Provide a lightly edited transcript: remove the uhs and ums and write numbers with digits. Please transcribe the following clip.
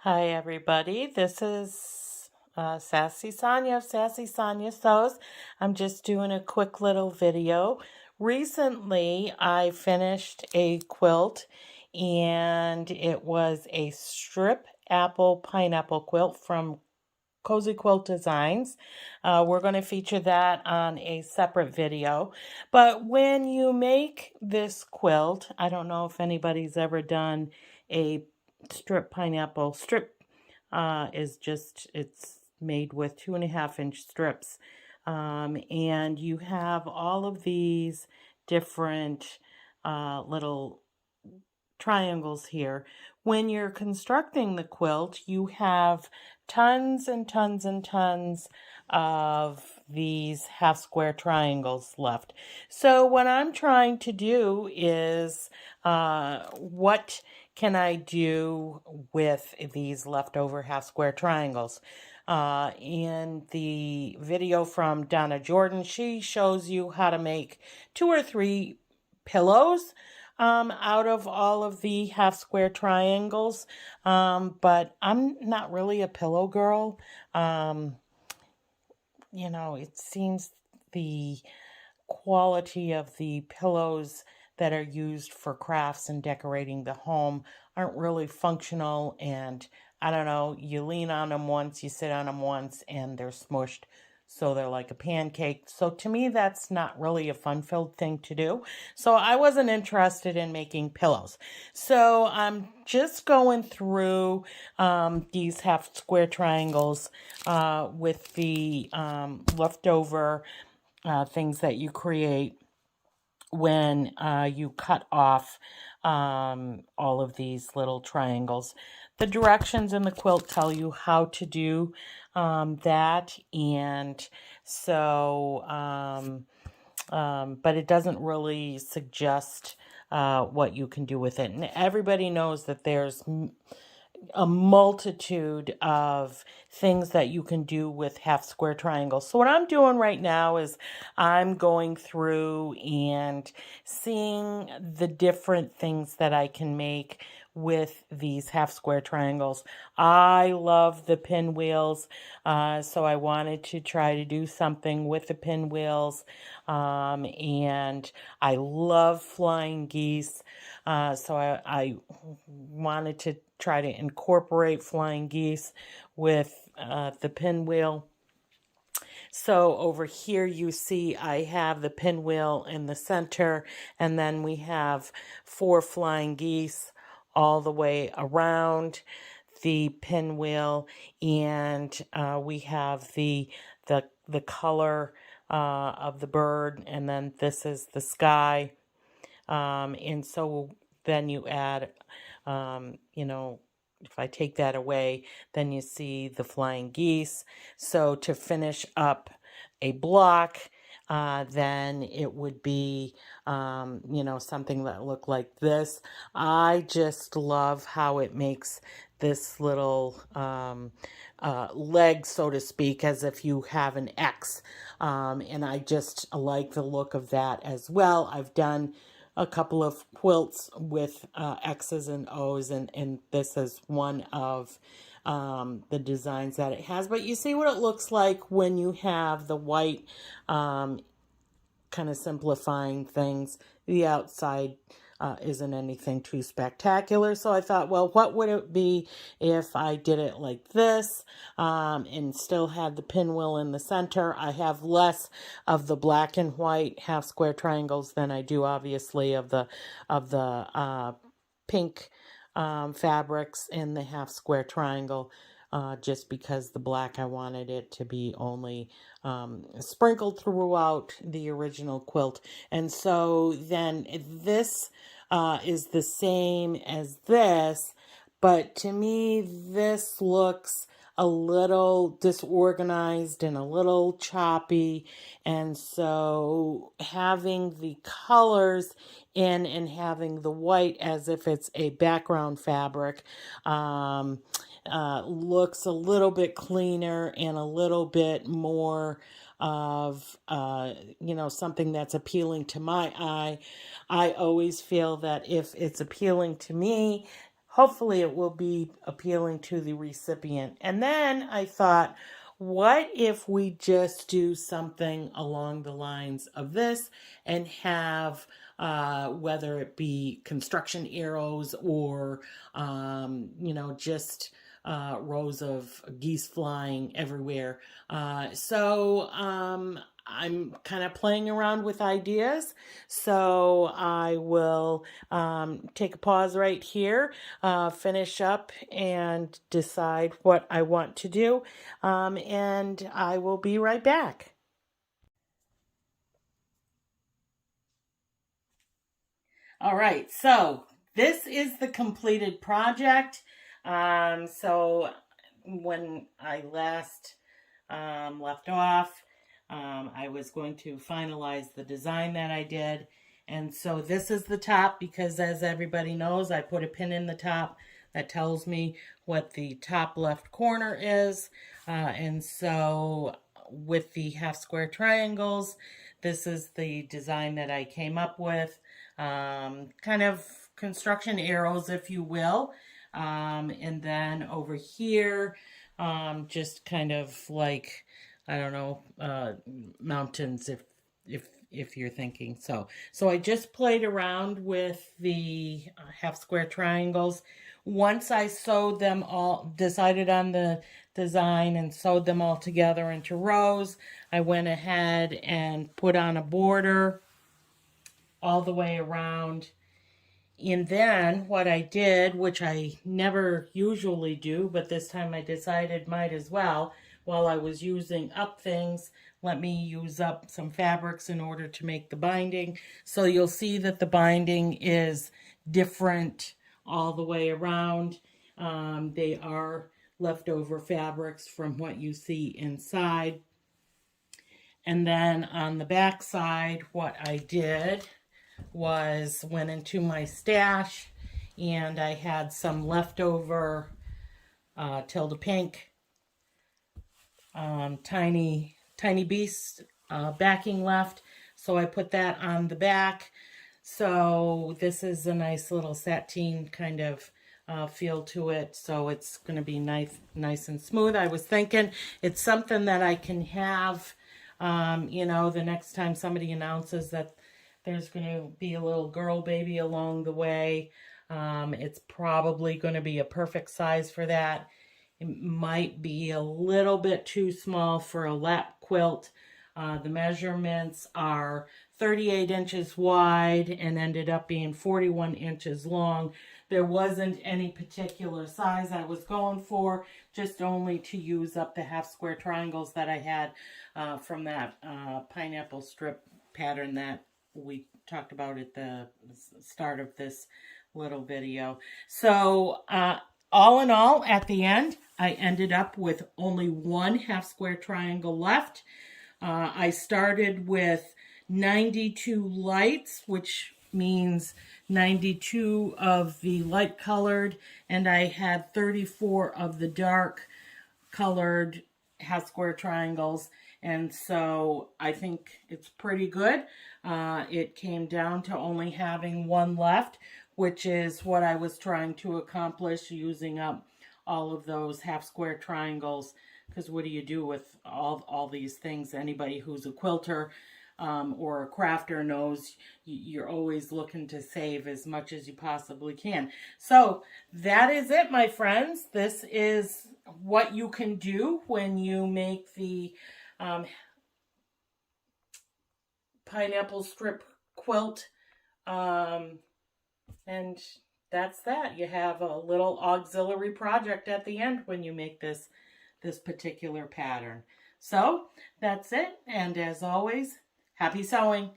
Hi, everybody. This is Sassy Sonya of Sassy Sonya Sews. I'm just doing a quick little video. Recently, I finished a quilt, and it was a strip apple pineapple quilt from Cozy Quilt Designs. We're going to feature that on a separate video. But when you make this quilt, I don't know if anybody's ever done a strip pineapple. Strip it's made with 2.5-inch strips. And you have all of these different little triangles here. When you're constructing the quilt, you have tons and tons and tons of these half square triangles left. So what I'm trying to do is what can I do with these leftover half square triangles? In the video from Donna Jordan, she shows you how to make 2 or 3 pillows out of all of the half square triangles. But I'm not really a pillow girl. It seems the quality of the pillows that are used for crafts and decorating the home aren't really functional, and I don't know, you lean on them once, you sit on them once, and they're smushed, so they're like a pancake. So to me, that's not really a fun-filled thing to do. So I wasn't interested in making pillows. So I'm just going through these half square triangles with the leftover things that you create when you cut off all of these little triangles. The directions in the quilt tell you how to do that, and so but it doesn't really suggest what you can do with it. And everybody knows that there's a multitude of things that you can do with half square triangles. So what I'm doing right now is I'm going through and seeing the different things that I can make with these half square triangles. I love the pinwheels, so I wanted to try to do something with the pinwheels, and I love flying geese, so I wanted to try to incorporate flying geese with the pinwheel. So over here you see I have the pinwheel in the center, and then we have 4 flying geese all the way around the pinwheel, and we have the color of the bird, and then this is the sky. And so then you add, if I take that away, then you see the flying geese. So to finish up a block, then it would be, something that looked like this. I just love how it makes this little leg, so to speak, as if you have an X. And I just like the look of that as well. I've done a couple of quilts with X's and O's, and this is one of the designs that it has. But you see what it looks like when you have the white, kind of simplifying things. The outside isn't anything too spectacular. So I thought, well, what would it be if I did it like this, and still had the pinwheel in the center? I have less of the black and white half square triangles than I do, obviously, of the pink fabrics in the half square triangle. Just because the black, I wanted it to be only sprinkled throughout the original quilt. And so then this is the same as this, but to me this looks a little disorganized and a little choppy, and so having the colors in and having the white as if it's a background fabric looks a little bit cleaner and a little bit more of something that's appealing to my eye. I always feel that if it's appealing to me, hopefully it will be appealing to the recipient. And then I thought, what if we just do something along the lines of this and have, whether it be construction arrows or, just rows of geese flying everywhere. I'm kind of playing around with ideas. So I will take a pause right here, finish up, and decide what I want to do. And I will be right back. All right, so this is the completed project. So when I last left off, I was going to finalize the design that I did. And so this is the top, because as everybody knows, I put a pin in the top that tells me what the top left corner is. And so with the half square triangles, this is the design that I came up with. Kind of construction arrows, if you will. And then over here, just kind of like, I don't know, mountains, if you're thinking. So I just played around with the half square triangles. Once I sewed them all, decided on the design and sewed them all together into rows, I went ahead and put on a border all the way around. And then what I did, which I never usually do, but this time I decided might as well, while I was using up things, let me use up some fabrics in order to make the binding. So you'll see that the binding is different all the way around. They are leftover fabrics from what you see inside. And then on the back side, what I did was went into my stash, and I had some leftover Tilda Pink tiny beast backing left, so I put that on the back. So this is a nice little sateen kind of feel to it, so it's going to be nice and smooth. I was thinking it's something that I can have, the next time somebody announces that there's going to be a little girl baby along the way. It's probably going to be a perfect size for that. It might be a little bit too small for a lap quilt. The measurements are 38 inches wide and ended up being 41 inches long. There wasn't any particular size I was going for, just only to use up the half square triangles that I had from that pineapple strip pattern that we talked about at the start of this little video. So all in all, at the end, I ended up with only one half square triangle left. I started with 92 lights, which means 92 of the light colored, and I had 34 of the dark colored half square triangles. And so I think it's pretty good. It came down to only having one left, which is what I was trying to accomplish using up all of those half square triangles. Because what do you do with all these things? Anybody who's a quilter or a crafter knows you're always looking to save as much as you possibly can. So that is it, my friends. This is what you can do when you make the pineapple strip quilt. And that's that. You have a little auxiliary project at the end when you make this particular pattern. So that's it. And as always, happy sewing.